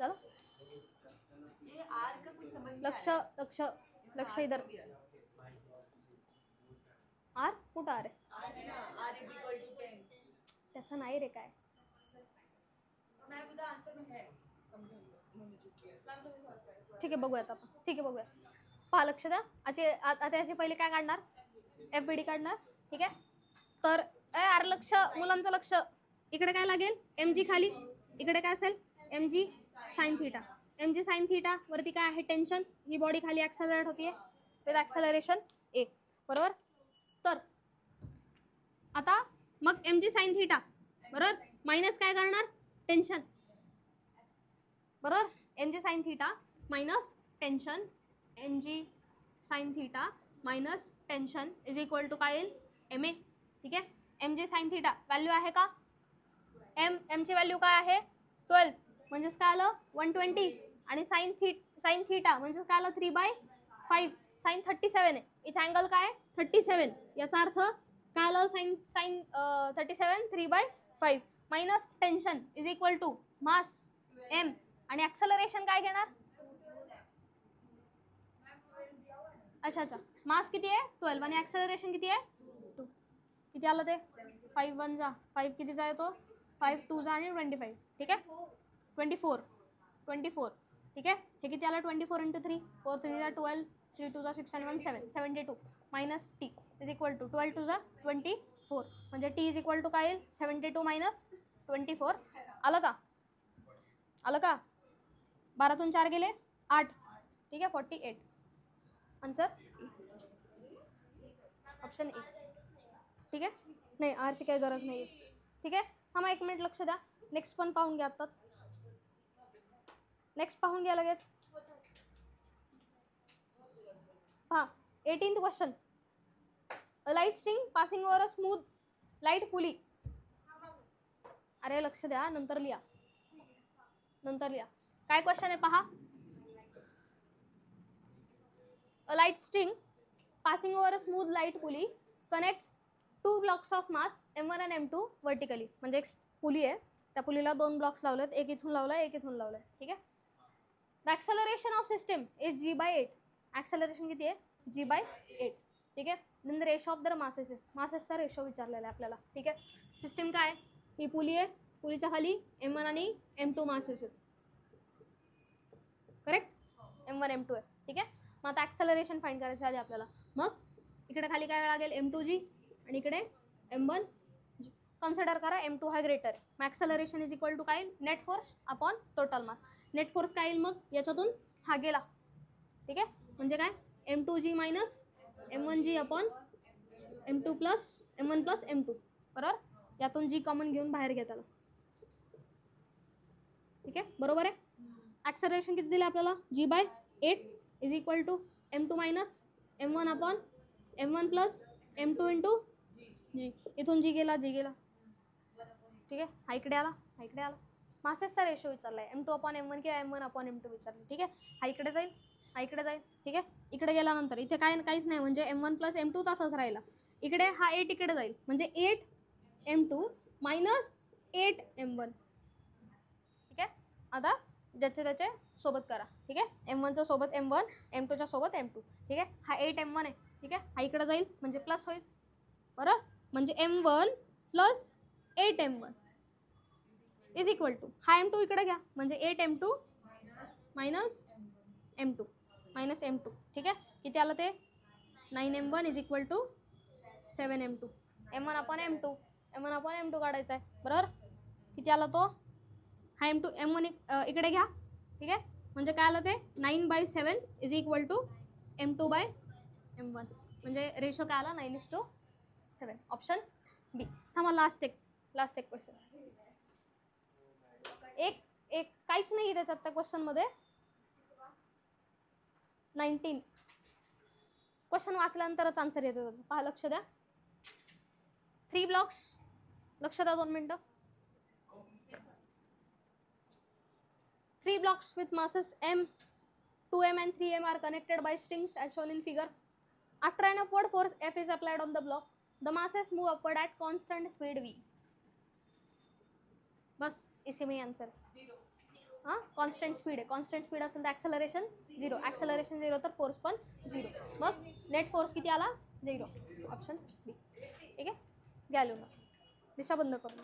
चलो लक्ष लक्ष लक्ष इधर आर कुठं आर आहे त्याचं नाही रे काय ठीक आहे बघूयात आपण ठीक आहे बघूया पहा लक्ष द्या आता याचे पहिले काय काढणार FBD काढणार ठीक आहे तर आर लक्ष मुलांचं लक्ष इकडे काय लागेल mg खाली इकडे काय असेल mg sine theta mg sine theta वरती काय आहे टेन्शन ही बॉडी खाली ऍक्सेलरेट होतीये विथ ऍक्सेलरेशन a बरोबर तर आता मग mg साइन थीटा बरोबर मायनस काय करणार टेन्शन बरोबर mg sine theta minus tension mg sine theta minus tension is equal to काय येईल ma ठीक आहे mg साइन थीटा व्हॅल्यू आहे का m ची व्हॅल्यू काय आहे 12 म्हणजेच काय आलं 120 आणि साइन थीटा म्हणजेच काय आलं 3/5 साइन 37 आहे इथे अँगल काय 37 याचा अर्थ काय आलं sine 37 3/5 minus tension is equal to mass m आणि ऍक्सेलरेशन काय घेणार अच्छा मास किती आहे 12 आणि ऍक्सेलरेशन किती आहे 2 किती आलं ते 5 1 जा 5 कितीचा आहे तो 5 2 जा आणि 25 ठीक आहे 24 ठीक आहे हे किती आलं 24 × 3 4 3 जा 12 3 2 जा 6 आणि 1 7 72 minus t is equal to 12 2 जा 24 म्हणजे t इज इक्वल टू काय येईल 72 मायनस 24 आलं का 12 4 गेले 8 ठीक आहे 48 आन्सर ऑप्शन ए ठीक आहे नाही आरची काही गरज नाही ठीक आहे हा मग 1 मिनिट लक्ष द्या नेक्स्ट पण पाहून घ्या आताच नेक्स्ट पाहून घ्या लगेच पहा 18th question a light string passing over a smooth light pulley अरे लक्ष द्या नंतर लिहा काय क्वेश्चन आहे पहा A light string passing over a smooth light pulley connects two blocks of mass m1 and m2 vertically म्हणजे एक पुली आहे त्या पुलीला 2 ब्लॉक्स लावलेत एक इथून लावलाय एक इथून लावलाय ठीक आहे the acceleration of system is g/8 acceleration किती आहे g/8 ठीक आहे देन द रेशो ऑफ दर मासेसचा रेशो विचारलेला आहे आपल्याला ठीक आहे सिस्टम काय ही पुली आहे पुलीच्या खाली m1 आणि m2 मासेस आहेत करेक्ट m1 m2 आहे ठीक आहे मग आता ऍक्सेलरेशन फाइंड करायचं आधी आपल्याला मग इकडे खाली काय लागेल m2g आणि इकडे m1g कन्सिडर करा m2 हा ग्रेटर आहे मग ऍक्सेलरेशन इज इक्वल टू काय net force upon total mass net force काय येईल मग याच्यातून हा गेला ठीक आहे म्हणजे काय m2g minus m1g upon m2 plus m1 plus m2 बरोबर यातून g कॉमन घेऊन बाहेर घ्या त्याला ठीक आहे बरोबर आहे ऍक्सेलरेशन किती दिले आपल्याला g/8 is equal to m2 minus m1 upon m1 plus m2 into G इथून जी गेला ठीक आहे हा इकडे आला मासेसचा रेशो विचारलाय m2 अपॉन m1 किंवा m1 अपॉन m2 विचारलं ठीक आहे हा इकडे जाईल ठीक आहे इकडे गेल्यानंतर इथे काहीच नाही म्हणजे m1 प्लस m2 तसाच राहिला इकडे हा 8 इकडे जाईल म्हणजे 8 m2 मायनस 8 m1 ठीक आहे आता ज्याचे त्याचे सोबत करा ठीक आहे m1 च्या सोबत m1 m2 च्या सोबत m2 ठीक आहे हा 8 m1 आहे ठीक आहे हा इकडे जाईल म्हणजे प्लस होईल बरोबर म्हणजे m1 plus 8 m1 is equal to हा m2 इकडे घ्या म्हणजे 8 m2 मायनस m2 ठीक आहे किती आलं ते 9 m1 is equal to 7 m2 m1 upon m2 काढायचा आहे बरोबर किती आला तो हा m1 इकडे घ्या ठीक आहे म्हणजे काय आलं ते 9/7 इज इक्वल टू m2/m1 म्हणजे रेशो काय आला 9:7 ऑप्शन बी थांबा लास्ट एक क्वेश्चन एक काहीच नाही त्याच्यात त्या क्वेश्चन मध्ये 19 क्वेश्चन वाचल्यानंतरच आन्सर येतो पहा लक्ष द्या 3 ब्लॉक्स लक्ष द्या 2 मिनिटं 3 blocks with masses m 2m and 3m are connected by strings as shown in figure. After an upward force F is applied on the block, the masses move upward at constant speed v. बस इसी में answer हां constant speed आहे, constant speed असेल तर acceleration 0, acceleration 0 तर force पण 0, मग net force किती आला 0, ऑप्शन बी. ठीक आहे, घ्या लिहून दिशा बंद करून.